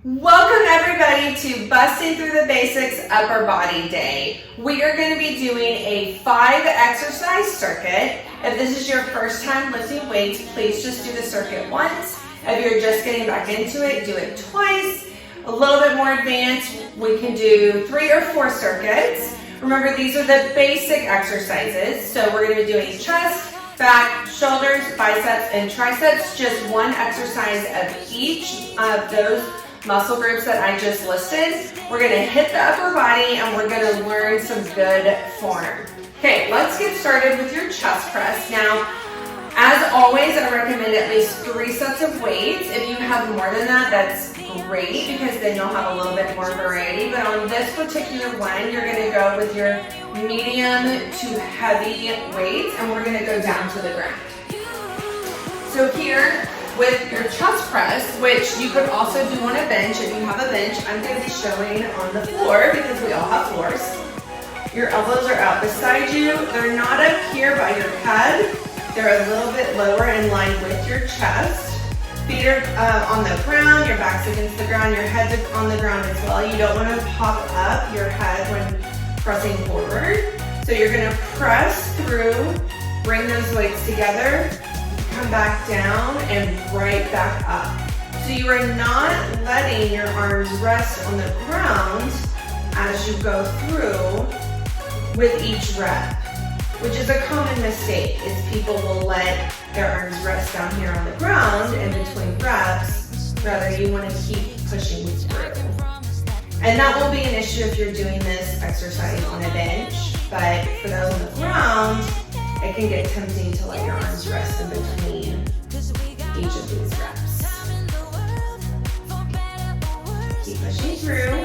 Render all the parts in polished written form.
Welcome everybody to Busting Through the Basics Upper Body Day. We are going to be doing a 5 exercise circuit. If this is your first time lifting weights, please just do the circuit once. If you're just getting back into it, do it twice. A little bit more advanced, we can do 3 or 4 circuits. Remember, these are the basic exercises. So we're going to be doing chest, back, shoulders, biceps, and triceps. Just one exercise of each of those muscle groups that I just listed. We're going to hit the upper body and we're going to learn some good form. Okay, let's get started with your chest press. Now, as always, I recommend at least 3 sets of weights. If you have more than that, that's great because then you'll have a little bit more variety. But on this particular one, you're going to go with your medium to heavy weights and we're going to go down to the ground. So here, with your chest press, which you could also do on a bench if you have a bench, I'm going to be showing on the floor because we all have floors. Your elbows are out beside you. They're not up here by your head. They're a little bit lower in line with your chest. Feet are on the ground, your back's against the ground, your head's on the ground as well. You don't want to pop up your head when pressing forward. So you're going to press through, bring those weights together, come back down and right back up. So you are not letting your arms rest on the ground as you go through with each rep, which is a common mistake, is people will let their arms rest down here on the ground in between reps. Rather, you want to keep pushing through. And that won't be an issue if you're doing this exercise on a bench, but for those on the ground, it can get tempting to let your arms rest in between each of these reps. Keep pushing through.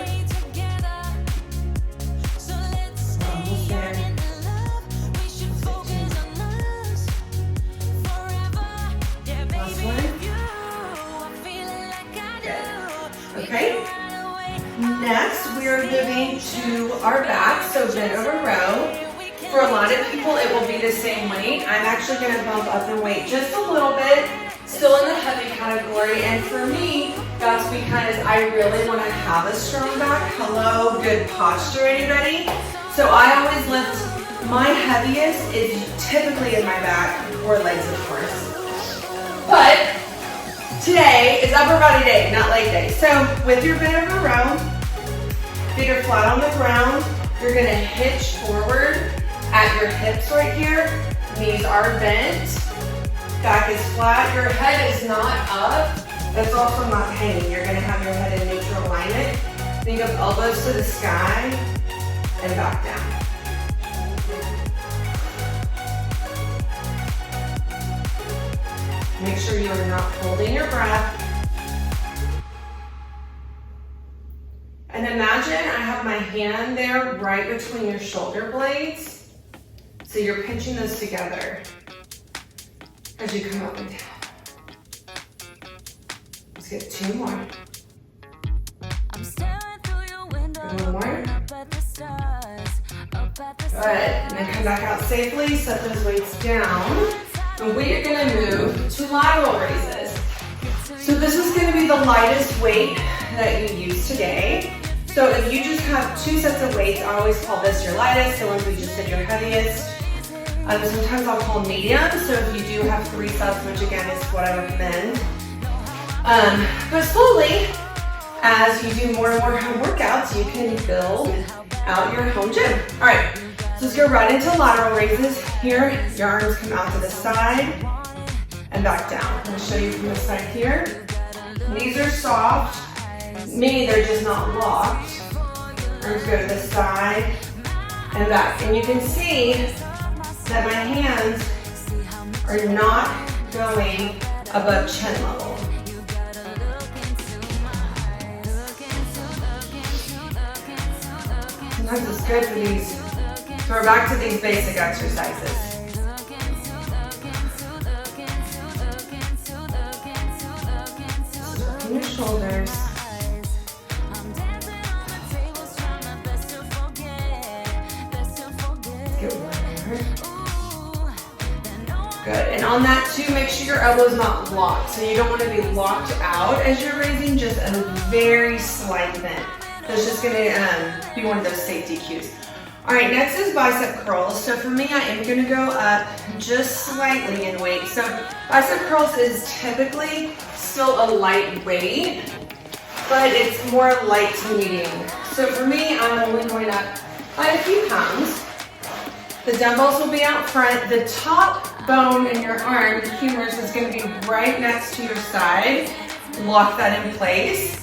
We're almost there. Last one. Good. Okay. Next, we are moving to our back, so bent over row. For a lot of people, it will be the same weight. I'm actually going to bump up in weight just a little bit, still in the heavy category. And for me, that's because I really want to have a strong back. Hello, good posture, anybody? So I always lift, my heaviest is typically in my back or legs, of course. But today is upper body day, not leg day. So with your bent over row, feet are flat on the ground. You're going to hitch forward at your hips right here. Knees are bent. Back is flat. Your head is not up. It's also not hanging. You're going to have your head in neutral alignment. Think of elbows to the sky and back down. Make sure you are not holding your breath. And imagine I have my hand there right between your shoulder blades. So you're pinching those together as you come up and down. Let's get 2 more. One more. Good. And then come back out safely, set those weights down. And we are going to move to lateral raises. So this is going to be the lightest weight that you use today. So if you just have 2 sets of weights, I always call this your lightest, the ones we just did your heaviest. Sometimes I'll call medium, so if you do have 3 sets, which again is what I recommend. But slowly, as you do more and more home workouts, you can build out your home gym. All right, so let's go right into lateral raises. Here, your arms come out to the side and back down. I'm gonna show you from the side here. Knees are soft, meaning they're just not locked. Arms go to the side and back. And you can see that my hands are not going above chin level. Sometimes it's good for these. So we're back to these basic exercises. Working your shoulders. Let's get one more. Good. And on that too, make sure your elbow's not locked. So you don't want to be locked out as you're raising, just a very slight bend. That's just gonna be one of those safety cues. All right, next is bicep curls. So for me, I am gonna go up just slightly in weight. So bicep curls is typically still a light weight, but it's more light to medium. So for me, I'm only going up by a few pounds. The dumbbells will be out front. The top bone in your arm, the humerus, is gonna be right next to your side. Lock that in place.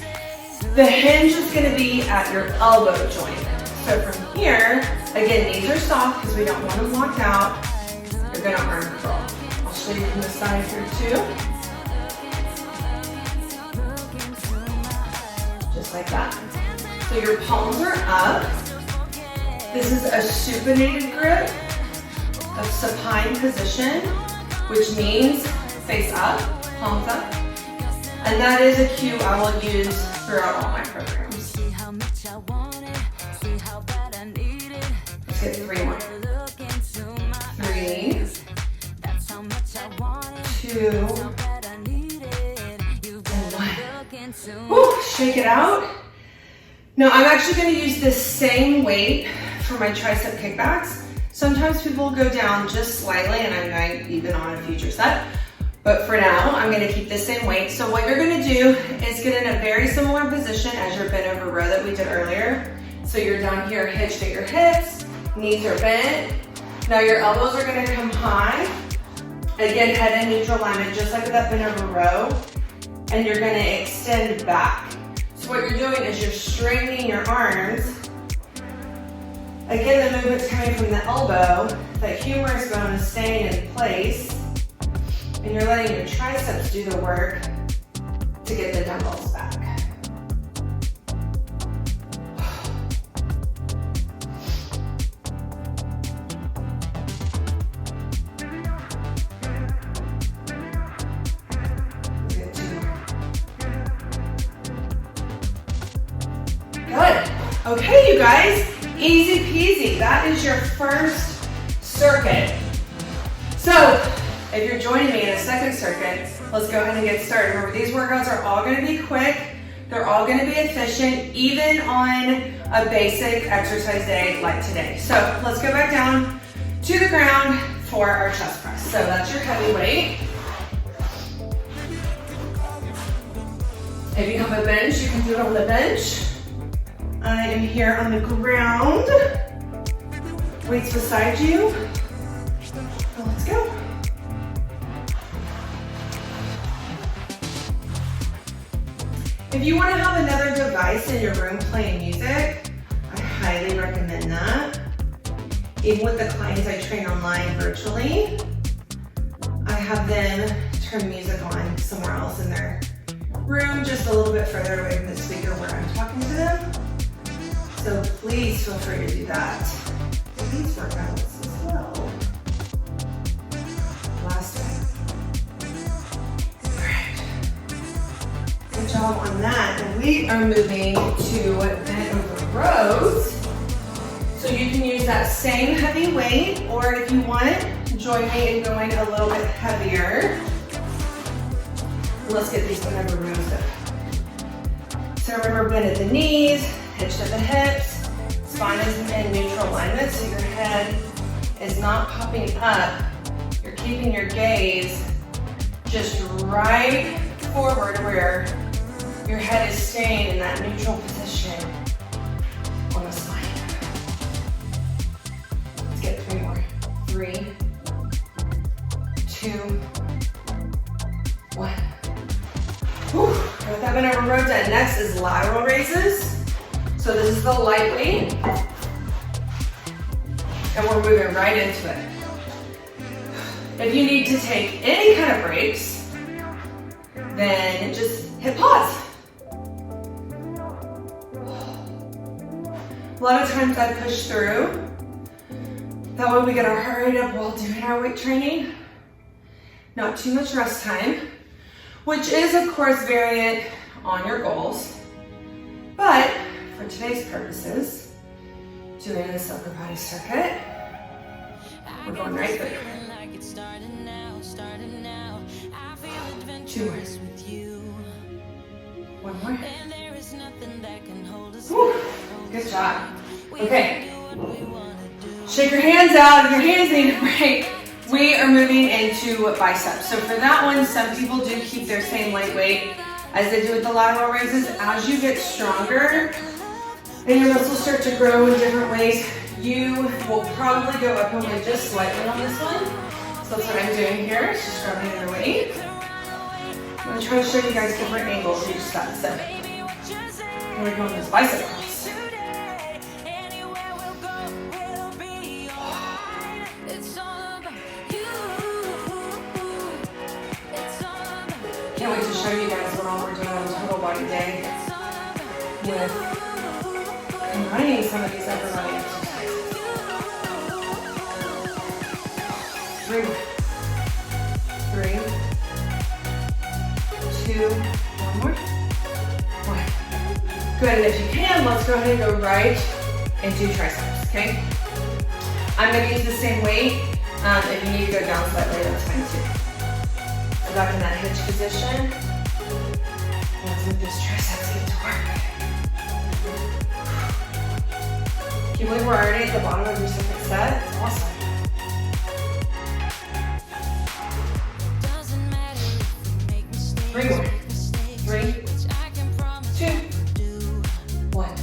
The hinge is gonna be at your elbow joint. So from here, again, knees are soft because we don't want them locked out. You're gonna arm curl. I'll show you from the side here too. Just like that. So your palms are up. This is a supinated grip of supine position, which means face up, palms up. And that is a cue I will use throughout all my programs. Let's get 3 more. 3, 2, and 1. Woo, shake it out. Now I'm actually going to use this same weight for my tricep kickbacks. Sometimes people go down just slightly, and I might even on a future set. But for now, I'm gonna keep the same weight. So what you're gonna do is get in a very similar position as your bent over row that we did earlier. So you're down here hitched at your hips, knees are bent. Now your elbows are gonna come high. Again, head in neutral alignment, just like that bent over row. And you're gonna extend back. So what you're doing is you're straightening your arms. Again, the movement's coming from the elbow. That humerus bone is staying in place. And you're letting your triceps do the work to get the dumbbells back. Good, 2 more. Good. Okay, you guys, easy peasy. That is your first circuit. So, if you're joining me in a second circuit, let's go ahead and get started. Remember, these workouts are all gonna be quick. They're all gonna be efficient, even on a basic exercise day like today. So let's go back down to the ground for our chest press. So that's your heavy weight. If you have a bench, you can do it on the bench. I am here on the ground. Weights beside you. Well, let's go. If you want to have another device in your room playing music, I highly recommend that. Even with the clients I train online virtually, I have them turn music on somewhere else in their room, just a little bit further away from the speaker where I'm talking to them. So please feel free to do that. These workouts as well. Last time. Good job on that. And we are moving to bent over rows. So you can use that same heavy weight, or if you want, join me in going a little bit heavier. Let's get these bent over rows up. So remember, bend at the knees, hitched at the hips, spine is in neutral alignment, so your head is not popping up. You're keeping your gaze just right forward where your head is staying in that neutral position on the spine. Let's get 3 more. 3, 2, 1. Whew. Got that bent over row done. Next is lateral raises. So this is the light weight. And we're moving right into it. If you need to take any kind of breaks, then just hit pause. A lot of times I push through. That way we get our heart rate up while doing our weight training. Not too much rest time, which is of course variant on your goals. But for today's purposes, doing this upper body circuit, we're going right through. 2 more. 1 more. Whew. Good job. Okay. Shake your hands out. If your hands need a break, we are moving into biceps. So for that one, some people do keep their same light weight as they do with the lateral raises. As you get stronger and your muscles start to grow in different ways, you will probably go up only just slightly on this one. So that's what I'm doing here. It's just grabbing your weight. I'm going to try to show you guys different angles each set. So here we go on this bicep curls. Can't wait to show you guys what all we're doing on total body day with combining some of these upper body exercises. 3, 2, 1 more. 1. Good, and if you can, let's go ahead and go right into triceps, okay? I'm gonna use the same weight. If you need to go down slightly, that's fine too. So back in that hinge position. Let's move this triceps get to work. Can you believe we're already at the bottom of your second set? It's awesome. Three more. 3, 2, 1.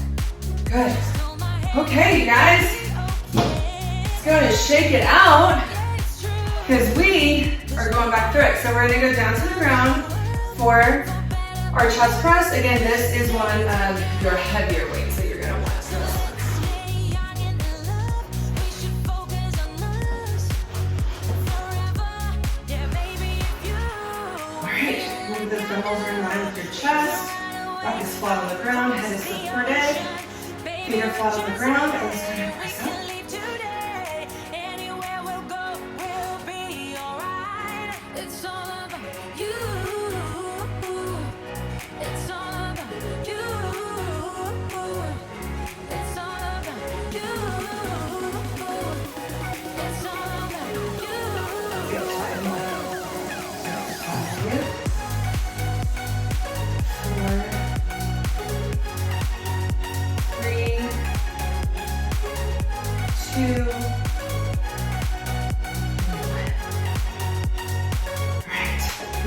Good. Okay, you guys. Let's go and shake it out because we are going back through it. So we're going to go down to the ground for our chest press. Again, this is one of your heavier weights that you're going to want. The dumbbells are in line with your chest. Back is flat on the ground, head is supported. Feet are flat on the ground, and let's go ahead and press up.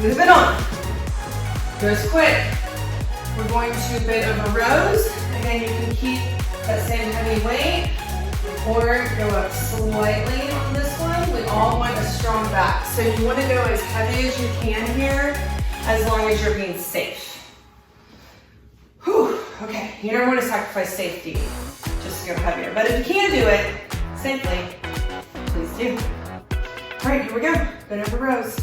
Moving on. Goes quick. We're going to a bit of a rows. Again, you can keep that same heavy weight or go up slightly on this one. We all want a strong back. So you want to go as heavy as you can here as long as you're being safe. Whew. Okay, you don't want to sacrifice safety just to go heavier. But if you can do it safely, please do. All right, here we go. Bit of a rows.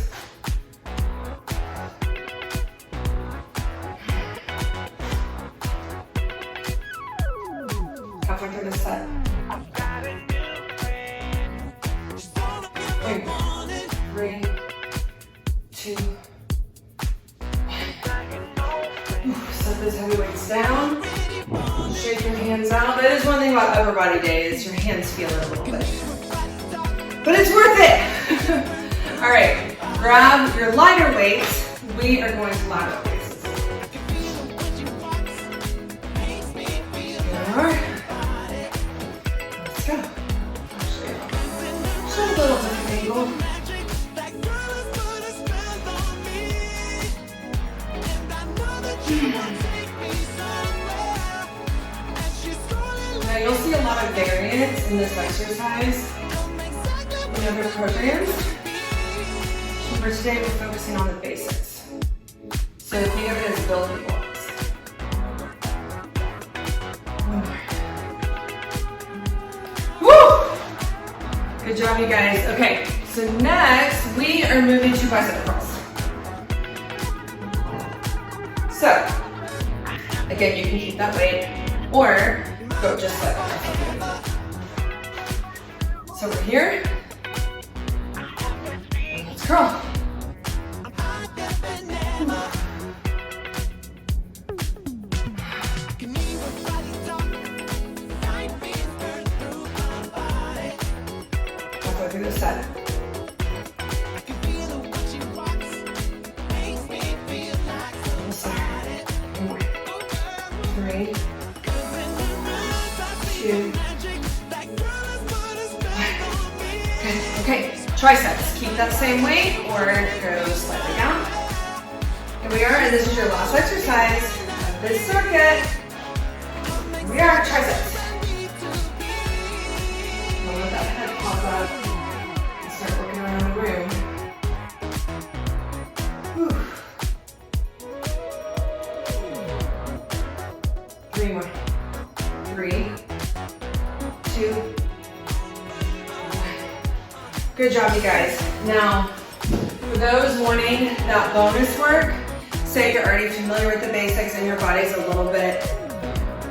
Halfway through this set. 3, 2, 1. Set those heavy weights down. Shake your hands out. That is one thing about upper body day is your hands feel it a little bit. But it's worth it. All right, grab your lighter weights. We are going to lateral raises. Let's go. Show a little different angle. Now you'll see a lot of variance in this exercise in other programs. For today, we're focusing on the basics. So think of it as building blocks. One more. Woo! Good job, you guys. Okay, so next we are moving to bicep curls. So, again, you can keep that weight or go just like that. So we're here. And let's curl. Halfway through the set. 3, 2, 1. Okay, triceps. Keep that same weight or go slightly down. Here we are, and this is your last exercise of this circuit. Here we are, triceps. Don't let that head pop up and start looking around the room. Whew. 3 more. 3, 2, 1. Good job, you guys. Now, for those wanting that bonus work, say you're already familiar with the basics and your body's a little bit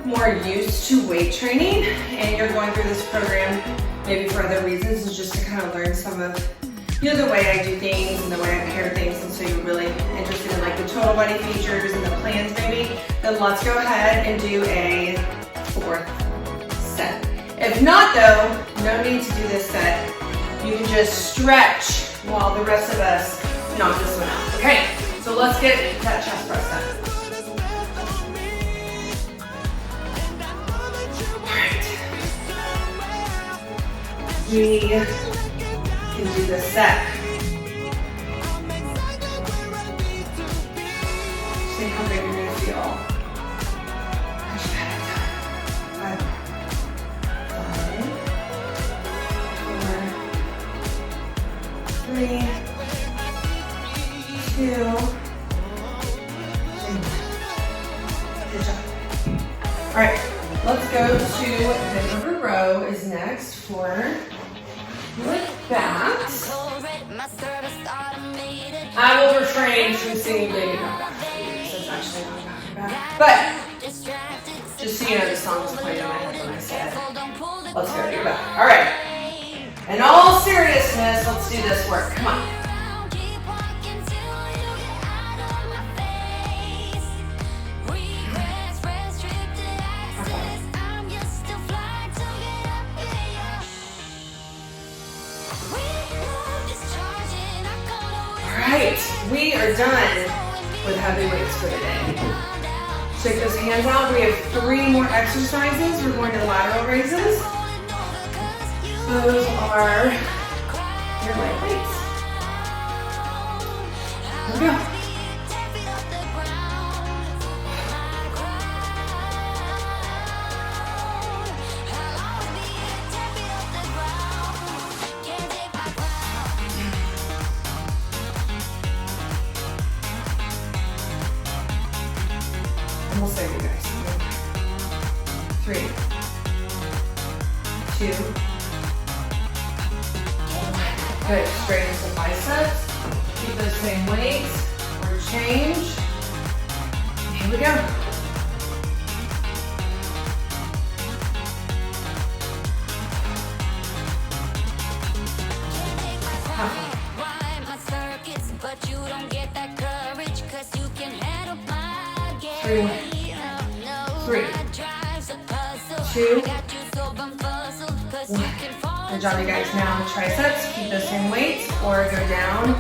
more used to weight training and you're going through this program maybe for other reasons, is just to kind of learn some of the way I do things and the way I pair things, and so you're really interested in like the total body features and the plans maybe, then let's go ahead and do a 4th set. If not though, no need to do this set. You can just stretch while the rest of us knock this one out. Okay, so let's get that chest press done. We can do this set. Just think how big you're going to feel. Push that. 5, 4, 3, 2, 1. Good job. All right, let's go to the upper row is next for with that. I will refrain from singing Baby Got Back for you, so it's actually not back. But just so you know, the song was playing in my head when I said, let's go to your back. All right. In all seriousness, let's do this work. Come on. Alright, we are done with heavy weights for today. Shake those hands out. We have 3 more exercises. We're going to lateral raises. Those are your light weights. Here we go. We'll save you guys. 3, 2, 1. Good. Straighten the biceps. Keep those same weights or change. Here we go. Three, 3, 2, 1. Good job, you guys. Now triceps, keep the same weights or go down.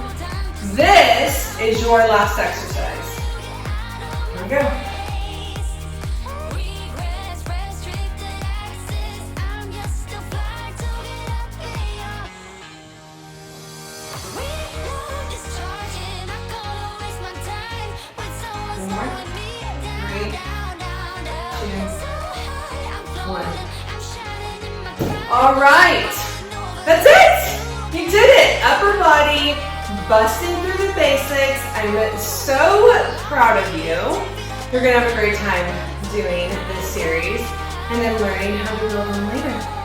This is your last exercise. Here we go. All right, that's it. You did it. Upper body, busting through the basics. I'm so proud of you. You're gonna have a great time doing this series and then learning how to build them later.